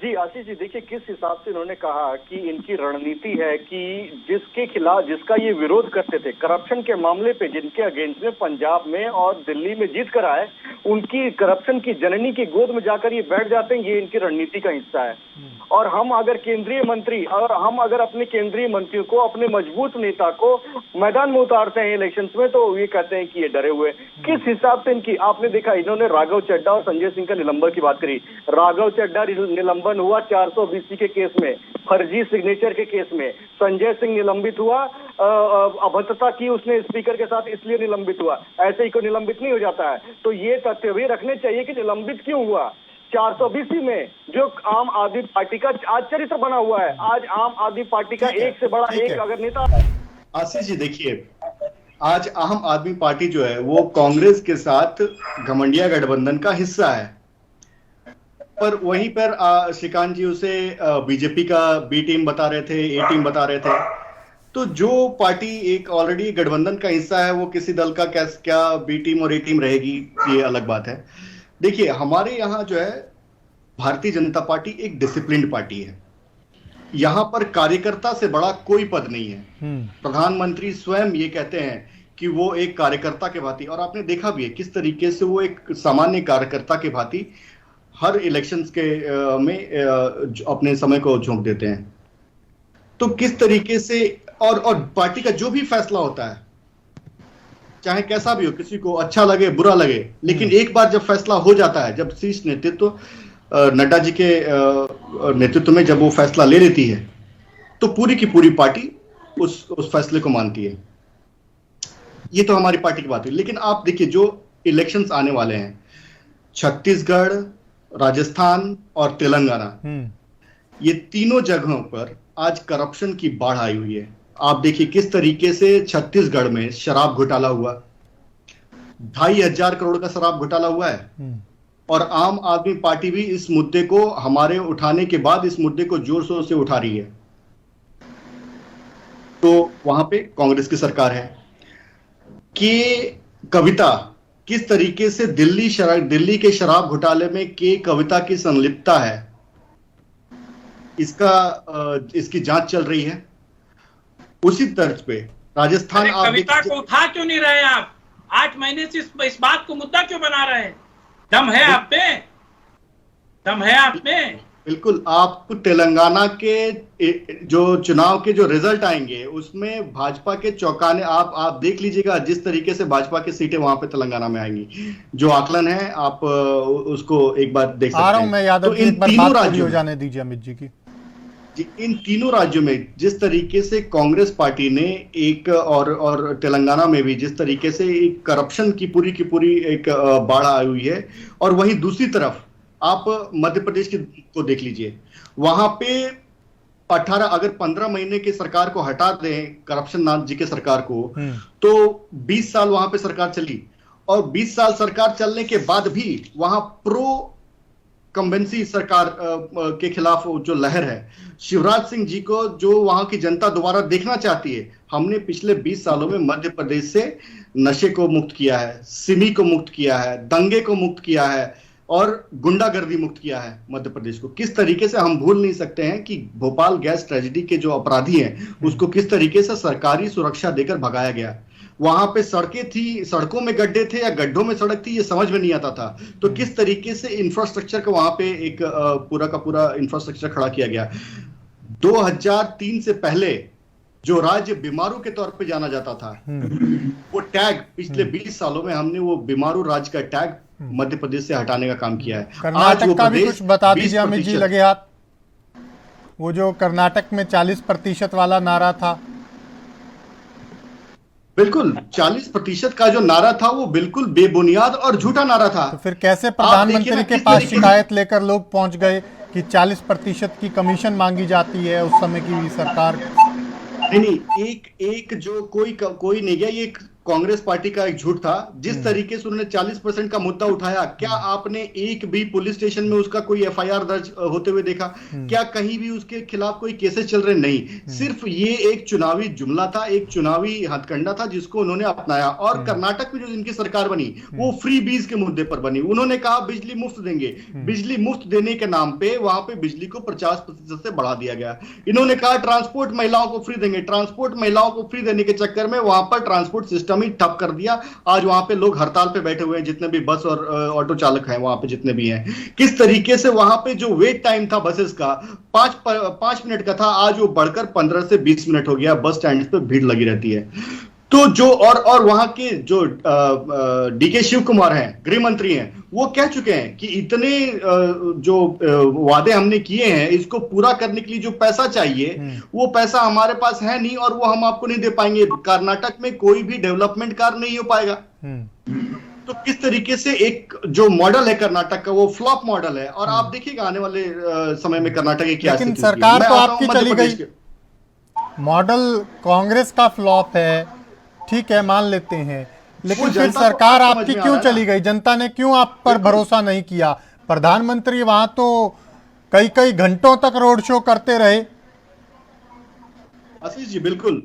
जी आशीष जी, देखिए किस हिसाब से उन्होंने कहा कि इनकी रणनीति है कि जिसके खिलाफ, जिसका ये विरोध करते थे करप्शन के मामले पे, जिनके अगेंस्ट में पंजाब में और दिल्ली में जीत कर आए, उनकी करप्शन की जननी की गोद में जाकर ये बैठ जाते हैं, ये इनकी रणनीति का हिस्सा है। और हम अगर केंद्रीय मंत्री और हम अगर अपने केंद्रीय मंत्रियों को, अपने मजबूत नेता को मैदान में उतारते हैं इलेक्शंस में, तो ये कहते हैं कि ये डरे हुए। किस हिसाब से इनकी, आपने देखा इन्होंने राघव चड्ढा और संजय सिंह का निलंबन की बात करी। राघव चड्ढा निलंबन हुआ 420 के केस में, फर्जी सिग्नेचर के केस में। संजय सिंह निलंबित हुआ, अभद्रता की उसने स्पीकर के साथ, इसलिए निलंबित हुआ। ऐसे ही कोई निलंबित नहीं हो जाता है। तो ये तथ्य भी रखने चाहिए कि निलंबित क्यों हुआ 420 में, जो आम आदमी पार्टी का आज चरित्र बना हुआ है। आज आम आदमी पार्टी का एक से बड़ा एक अगर नेता। आशीष जी देखिए, आज आम आदमी पार्टी जो है वो कांग्रेस के साथ घमंडिया गठबंधन का हिस्सा है, पर वहीं पर श्रीकांत जी उसे बीजेपी का बी टीम बता रहे थे, ए टीम बता रहे थे। तो जो पार्टी एक ऑलरेडी गठबंधन का हिस्सा है वो किसी दल का क्या बी टीम और ए टीम रहेगी, ये अलग बात है। देखिए हमारे यहाँ जो है भारतीय जनता पार्टी एक डिसिप्लिन्ड पार्टी है। यहाँ पर कार्यकर्ता से बड़ा कोई पद नहीं है। प्रधानमंत्री स्वयं ये कहते हैं कि वो एक कार्यकर्ता के भांति, और आपने देखा भी है किस तरीके से वो एक सामान्य कार्यकर्ता के भांति हर इलेक्शंस के में अपने समय को झोंक देते हैं। तो किस तरीके से और पार्टी का जो भी फैसला होता है, चाहे कैसा भी हो, किसी को अच्छा लगे बुरा लगे, लेकिन एक बार जब फैसला हो जाता है, जब शीर्ष नेतृत्व नड्डा जी के नेतृत्व में जब वो फैसला ले लेती है, तो पूरी की पूरी पार्टी उस फैसले को मानती है। ये तो हमारी पार्टी की बात है। लेकिन आप देखिए जो इलेक्शंस आने वाले हैं, छत्तीसगढ़, राजस्थान और तेलंगाना, ये तीनों जगहों पर आज करप्शन की बाढ़ आई हुई है। आप देखिए किस तरीके से छत्तीसगढ़ में शराब घोटाला हुआ, 2,500 करोड़ का शराब घोटाला हुआ है। और आम आदमी पार्टी भी इस मुद्दे को, हमारे उठाने के बाद इस मुद्दे को जोर शोर से उठा रही है। तो वहां पे कांग्रेस की सरकार है कि कविता किस तरीके से दिल्ली के शराब घोटाले में के कविता की संलिप्तता है, इसकी जांच चल रही है। उसी तर्ज पे राजस्थान, आप कविता को उठा क्यों नहीं रहे आप? 8 महीने से इस बात को मुद्दा क्यों बना रहे हैं? दम है आप में, दम है आप में। बिल्कुल। आपको तेलंगाना के जो चुनाव के जो रिजल्ट आएंगे उसमें भाजपा के चौंकाने, आप देख लीजिएगा जिस तरीके से भाजपा की सीटें वहां पे तेलंगाना में आएंगी, जो आकलन है आप उसको एक बार देख सकते हैं। आ रहा हूं मैं यादव जी, एक बार बात पूरी हो जाने दीजिए अमित जी की। इन तीनों राज्यों में जिस तरीके से कांग्रेस पार्टी ने एक और तेलंगाना में भी जिस तरीके से एक करप्शन की पूरी एक बाढ़ आई हुई है, और वहीं दूसरी तरफ आप मध्य प्रदेश को देख लीजिए, वहां पे 18 अगर 15 महीने की सरकार को हटा दें, करप्शन नाथ जी के सरकार को, तो 20 साल वहां पे सरकार चली। और 20 साल सरकार चलने के बाद भी वहां प्रो कंबेंसी सरकार के खिलाफ जो लहर है, शिवराज सिंह जी को जो वहां की जनता दोबारा देखना चाहती है। हमने पिछले 20 सालों में मध्य प्रदेश से नशे को मुक्त किया है, सिमी को मुक्त किया है, दंगे को मुक्त किया है और गुंडागर्दी मुक्त किया है मध्य प्रदेश को। किस तरीके से हम भूल नहीं सकते हैं कि भोपाल गैस ट्रेजेडी के जो अपराधी हैं उसको किस तरीके से सरकारी सुरक्षा देकर भगाया गया। वहां पे सड़कें थी, सड़कों में गड्ढे थे या गड्ढों में सड़क थी, ये समझ में नहीं आता था। तो किस तरीके से इंफ्रास्ट्रक्चर को वहां पे एक पूरा का पूरा इंफ्रास्ट्रक्चर खड़ा किया गया। 2003 से पहले जो राज्य बीमारू के तौर पे जाना जाता था, वो टैग पिछले 20 सालों में हमने वो बीमारू राज्य का टैग मध्य प्रदेश से हटाने का काम किया है। कर्नाटक का भी कुछ बता दीजिए अमित जी, लगे हाथ। वो जो कर्नाटक में 40% वाला नारा था, बिल्कुल 40% का जो नारा था वो बिल्कुल बेबुनियाद और झूठा नारा था। तो फिर कैसे प्रधानमंत्री के पास शिकायत लेकर लोग पहुंच गए कि 40% की कमीशन मांगी जाती है उस समय की सरकार? नहीं, एक जो कोई नहीं गया, ये कांग्रेस पार्टी का एक झूठ था। जिस तरीके से उन्होंने 40% का मुद्दा उठाया, क्या आपने एक भी पुलिस स्टेशन में उसका कोई एफआईआर दर्ज होते हुए देखा? क्या कहीं भी उसके खिलाफ कोई केसेस चल रहे? नहीं। सिर्फ ये एक चुनावी जुमला था, एक चुनावी हथकंडा था जिसको उन्होंने अपनाया। और कर्नाटक में जो इनकी सरकार बनी वो फ्री बीज के मुद्दे पर बनी। उन्होंने कहा बिजली मुफ्त देंगे, बिजली मुफ्त देने के नाम पे वहां पे बिजली को 50% से बढ़ा दिया गया। इन्होंने कहा ट्रांसपोर्ट महिलाओं को फ्री देंगे, ट्रांसपोर्ट महिलाओं को फ्री देने के चक्कर में वहां पर ट्रांसपोर्ट सिस्टम ही ठप कर दिया। आज वहां पे लोग हड़ताल पे बैठे हुए हैं, जितने भी बस और ऑटो चालक हैं वहां पे जितने भी हैं। किस तरीके से वहां पे जो वेट टाइम था बसेस का 5 मिनट का था, आज वो बढ़कर 15 से 20 मिनट हो गया। बस स्टैंड पे भीड़ लगी रहती है। तो जो और वहां के जो डीके शिव कुमार हैं, गृह मंत्री हैं, वो कह चुके हैं कि इतने जो वादे हमने किए हैं इसको पूरा करने के लिए जो पैसा चाहिए वो पैसा हमारे पास है नहीं और वो हम आपको नहीं दे पाएंगे। कर्नाटक में कोई भी डेवलपमेंट कार्य नहीं हो पाएगा। तो किस तरीके से एक जो मॉडल है कर्नाटक का वो फ्लॉप मॉडल है। और आप देखिएगा आने वाले समय में कर्नाटक की क्या लेकिन सरकार तो आपकी चली गई, मॉडल कांग्रेस का फ्लॉप है, ठीक है मान लेते हैं, लेकिन फिर सरकार आपकी क्यों चली गई? जनता ने क्यों आप पर भरोसा नहीं किया? प्रधानमंत्री वहां तो कई कई घंटों तक रोड शो करते रहे। आशीष जी बिल्कुल,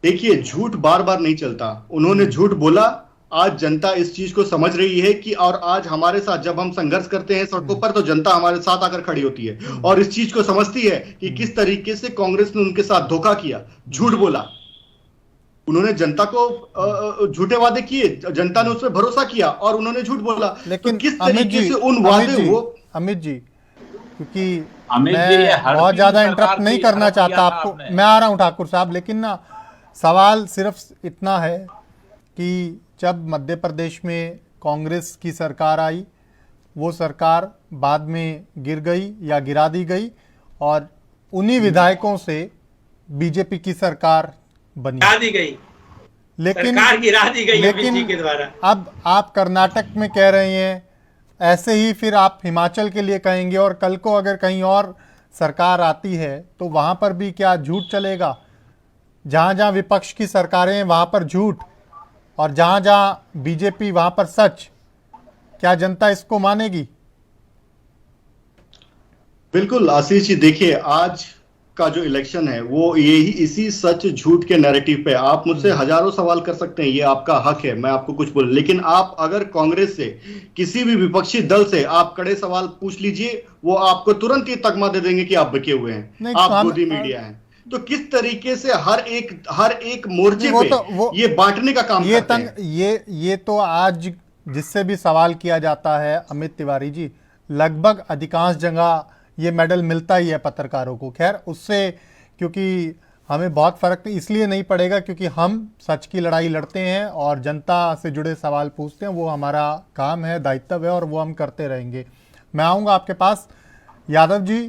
देखिए झूठ बार बार नहीं चलता। उन्होंने झूठ बोला, आज जनता इस चीज को समझ रही है कि और आज हमारे साथ जब हम संघर्ष करते हैं सड़कों पर तो जनता हमारे साथ आकर खड़ी होती है और इस चीज को समझती है कि किस तरीके से कांग्रेस ने उनके साथ धोखा किया, झूठ बोला। उन्होंने जनता को झूठे वादे किए, जनता ने उस पर भरोसा किया और उन्होंने झूठ बोला। लेकिन तो किस तरीके से उन वादे वो अमित जी, क्योंकि मैं बहुत ज्यादा इंटरप्ट नहीं करना चाहता आपको, मैं आ रहा हूं ठाकुर साहब, लेकिन ना सवाल सिर्फ इतना है कि जब मध्य प्रदेश में कांग्रेस की सरकार आई, वो सरकार बाद में गिर गई या गिरा दी गई और उन्हीं विधायकों से बीजेपी की सरकार बनी, गिरा दी गई, लेकिन सरकार गिरा दी गई लेकिन के द्वारा। अब आप कर्नाटक में कह रहे हैं, ऐसे ही फिर आप हिमाचल के लिए कहेंगे और कल को अगर कहीं और सरकार आती है तो वहां पर भी क्या झूठ चलेगा? जहां जहां विपक्ष की सरकारें वहां पर झूठ और जहां जहां बीजेपी वहां पर सच, क्या जनता इसको मानेगी? बिल्कुल आशीष जी, देखिए आज का जो इलेक्शन है वो यही इसी सच झूठ के नैरेटिव पे। आप मुझसे हजारों सवाल कर सकते हैं, ये आपका हक है, मैं आपको कुछ बोल, लेकिन आप अगर कांग्रेस से किसी भी विपक्षी दल से आप कड़े सवाल पूछ लीजिए, वो आपको तुरंत ये तकमा दे देंगे कि आप बके हुए हैं, आप गोदी मीडिया हैं। तो किस तरीके से हर एक मोर्चे पे ये बांटने का काम करते हैं। ये तो आज जिससे भी सवाल किया जाता है अमित तिवारी जी, लगभग अधिकांश जगह ये मेडल मिलता ही है पत्रकारों को। खैर उससे क्योंकि हमें बहुत फर्क इसलिए नहीं पड़ेगा क्योंकि हम सच की लड़ाई लड़ते हैं और जनता से जुड़े सवाल पूछते हैं, वो हमारा काम है, दायित्व है और वो हम करते रहेंगे। मैं आऊँगा आपके पास। यादव जी,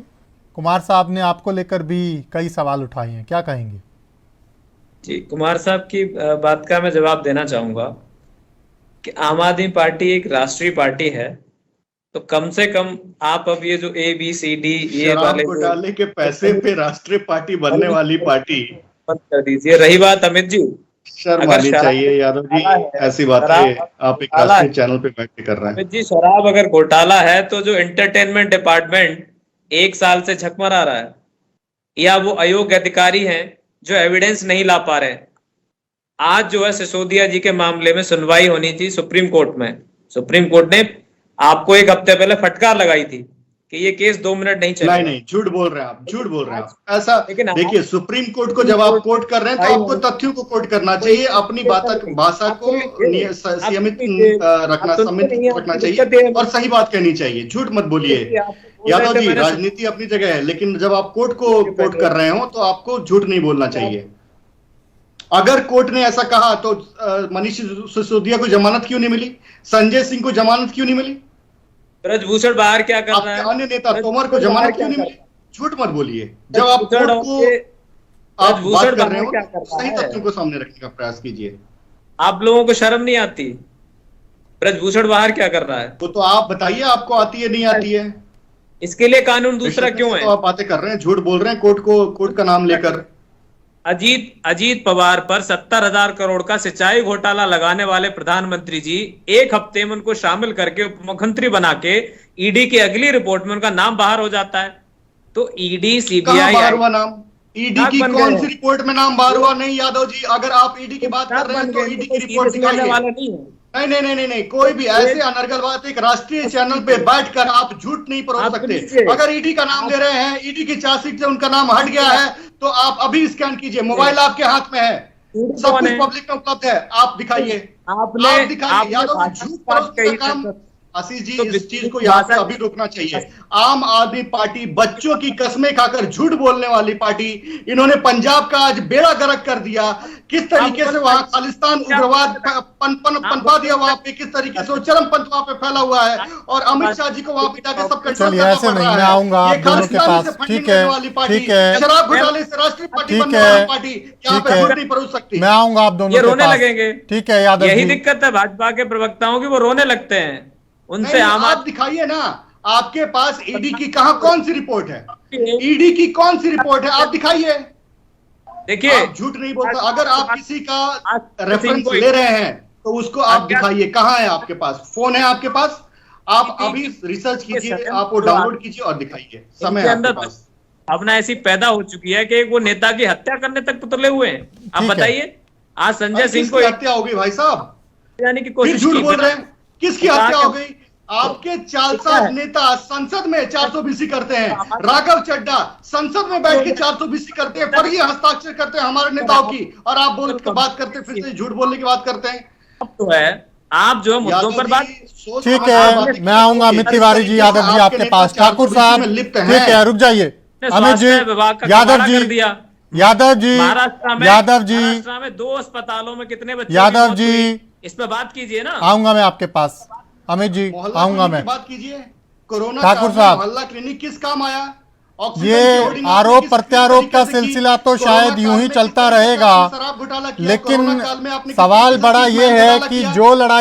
कुमार साहब ने आपको लेकर भी कई सवाल उठाए हैं, क्या कहेंगे? जी, कुमार साहब की बात का मैं जवाब देना चाहूंगा कि आम आदमी पार्टी एक राष्ट्रीय पार्टी है, तो कम से कम आप अब ये जो ABCD ये वाले घोटाले के पैसे पे राष्ट्रीय पार्टी बनने वाली पार्टी बंद कर दीजिए। रही बात अमित जी, शर्म आनी चाहिए यादव जी, ऐसी बातें आप एक राष्ट्रीय चैनल पे बैठ के कर रहे हैं। अमित जी, शराब अगर घोटाला है तो जो एंटरटेनमेंट डिपार्टमेंट 1 साल से झकमरा रहा है, या वो अयोग्य अधिकारी हैं जो एविडेंस नहीं ला पा रहे। आज जो है सिसोदिया जी के मामले में सुनवाई होनी थी सुप्रीम कोर्ट में। सुप्रीम कोर्ट ने आपको 1 हफ्ते पहले फटकार लगाई थी कि ये केस 2 मिनट नहीं चलेगा। नहीं, झूठ बोल रहे हैं आप, झूठ बोल रहे हैं आप। ऐसा देखिए, सुप्रीम कोर्ट को जब आप कोर्ट कर रहे हैं तो आपको तथ्यों को कोर्ट करना चाहिए, अपनी भाषा को संयमित रखना चाहिए और सही बात कहनी चाहिए। झूठ मत बोलिए यादव जी, राजनीति अपनी जगह है, लेकिन जब आप कोर्ट को कोर्ट कर रहे हो तो आपको झूठ नहीं बोलना चाहिए। अगर कोर्ट ने ऐसा कहा तो मनीष सिसोदिया को जमानत क्यों नहीं मिली? संजय सिंह को जमानत क्यों नहीं मिली? ब्रजभूषण बाहर क्या कर रहा है? अन्य नेता तोमर को जमानत क्यों नहीं मिली? झूठ मत बोलिए। जब आप कोर्ट को आप बात कर रहे हो सही तथ्यों को सामने रखने का प्रयास कीजिए। आप लोगों को शर्म नहीं आती? ब्रजभूषण बाहर क्या कर रहा है? तो आप बताइए, आपको आती है नहीं आती है? इसके लिए कानून दूसरा क्यों है? तो आप बातें कर रहे हैं, झूठ बोल रहे हैं कोर्ट का नाम लेकर। अजीत पवार पर 70,000 करोड़ का सिंचाई घोटाला लगाने वाले प्रधानमंत्री जी एक हफ्ते में उनको शामिल करके उप मुख्यमंत्री बना के ईडी की अगली रिपोर्ट में उनका नाम बाहर हो जाता है। तो ईडी सीबीआई बाहर हुआ नाम? ईडी की कौन सी रिपोर्ट में नाम बाहर हुआ? नहीं यादव जी, अगर आप ईडी की बात कर रहे हैं तो ईडी की रिपोर्ट दिखाइए। नहीं, कोई भी ऐसे अनर्गल बात एक राष्ट्रीय चैनल पे बैठकर आप झूठ नहीं परोस सकते। अगर ईडी का नाम ले रहे हैं, ईडी की चार्जशीट से उनका नाम हट गया है, तो आप अभी स्कैन कीजिए, मोबाइल आपके हाथ में है, सब कुछ पब्लिक में उपलब्ध है, आप दिखाइए, आप दिखाइए। यादव झूठ परोसने का काम, आशीष जी, इस चीज को यहाँ से अभी रोकना चाहिए। आम आदमी पार्टी बच्चों की कस्में खाकर झूठ बोलने वाली पार्टी, इन्होंने पंजाब का आज बेड़ा गर्क कर दिया। किस तरीके से वहां खालिस्तान उग्रवाद पनपा दिया, वहां पे किस तरीके से वो चरमपंथ वहां पे फैला हुआ है, और अमित शाह जी को वहां पे जाकर सब कंट्रोल करना पड़ रहा है। मैं आऊंगा आप दोनों के पास, ठीक है, शराब घोटाले से राष्ट्रीय पार्टी बनने वाली पार्टी यहाँ पे झूठ नहीं परोस सकती। मैं आऊंगा आप दोनों, ये रोने लगेंगे। ठीक है यादव, यही दिक्कत है भाजपा के प्रवक्ताओं की, वो रोने लगते हैं। उनसे आप दिखाइए ना, आपके पास ईडी की कौन सी रिपोर्ट है? ईडी की कौन सी रिपोर्ट है? आप दिखाइए। देखिए, झूठ नहीं बोलता। अगर आप किसी का रेफरेंस ले रहे हैं तो उसको आप दिखाइए। कहाँ है आपके पास? फोन है आपके पास? आप अभी रिसर्च कीजिए, आप वो डाउनलोड कीजिए और दिखाइए। समय है आपके पास। भावना ऐसी पैदा हो चुकी है कि वो नेता की हत्या करने तक तुले हुए हैं। आप बताइए, आज संजय सिंह को हत्या हो गई भाई साहब, यानी कि कोशिश झूठ बोल रहे हैं। किसकी हत्या हो गई? आपके चालसाज नेता संसद में 420 करते हैं, राघव चड्ढा संसद में बैठ के 420 करते हैं, फर्जी हस्ताक्षर करते हैं हमारे नेताओं की, और आप बात करते फिर से झूठ बोलने की बात करते हैं। अब तो है, आप जो मुद्दों पर बात, ठीक है, मैं आऊंगा अमित तिवारी जी, यादव जी आपके पास। ठाकुर साहब ठीक है, रुक जाइए। अमित जी, यादव जी, यादव जी, महाराष्ट्र में 2 अस्पतालों में कितने बच्चे, यादव जी इस पे बात कीजिए ना। आऊंगा मैं आपके पास, अमित जी आऊंगा मैं। बात कीजिए। कोरोना ठाकुर साहब, मोहल्ला क्लिनिक किस काम आया? ये आरोप प्रत्यारोप का सिलसिला तो शायद यूं ही चलता रहेगा, लेकिन सवाल बड़ा ये है कि जो लड़ाई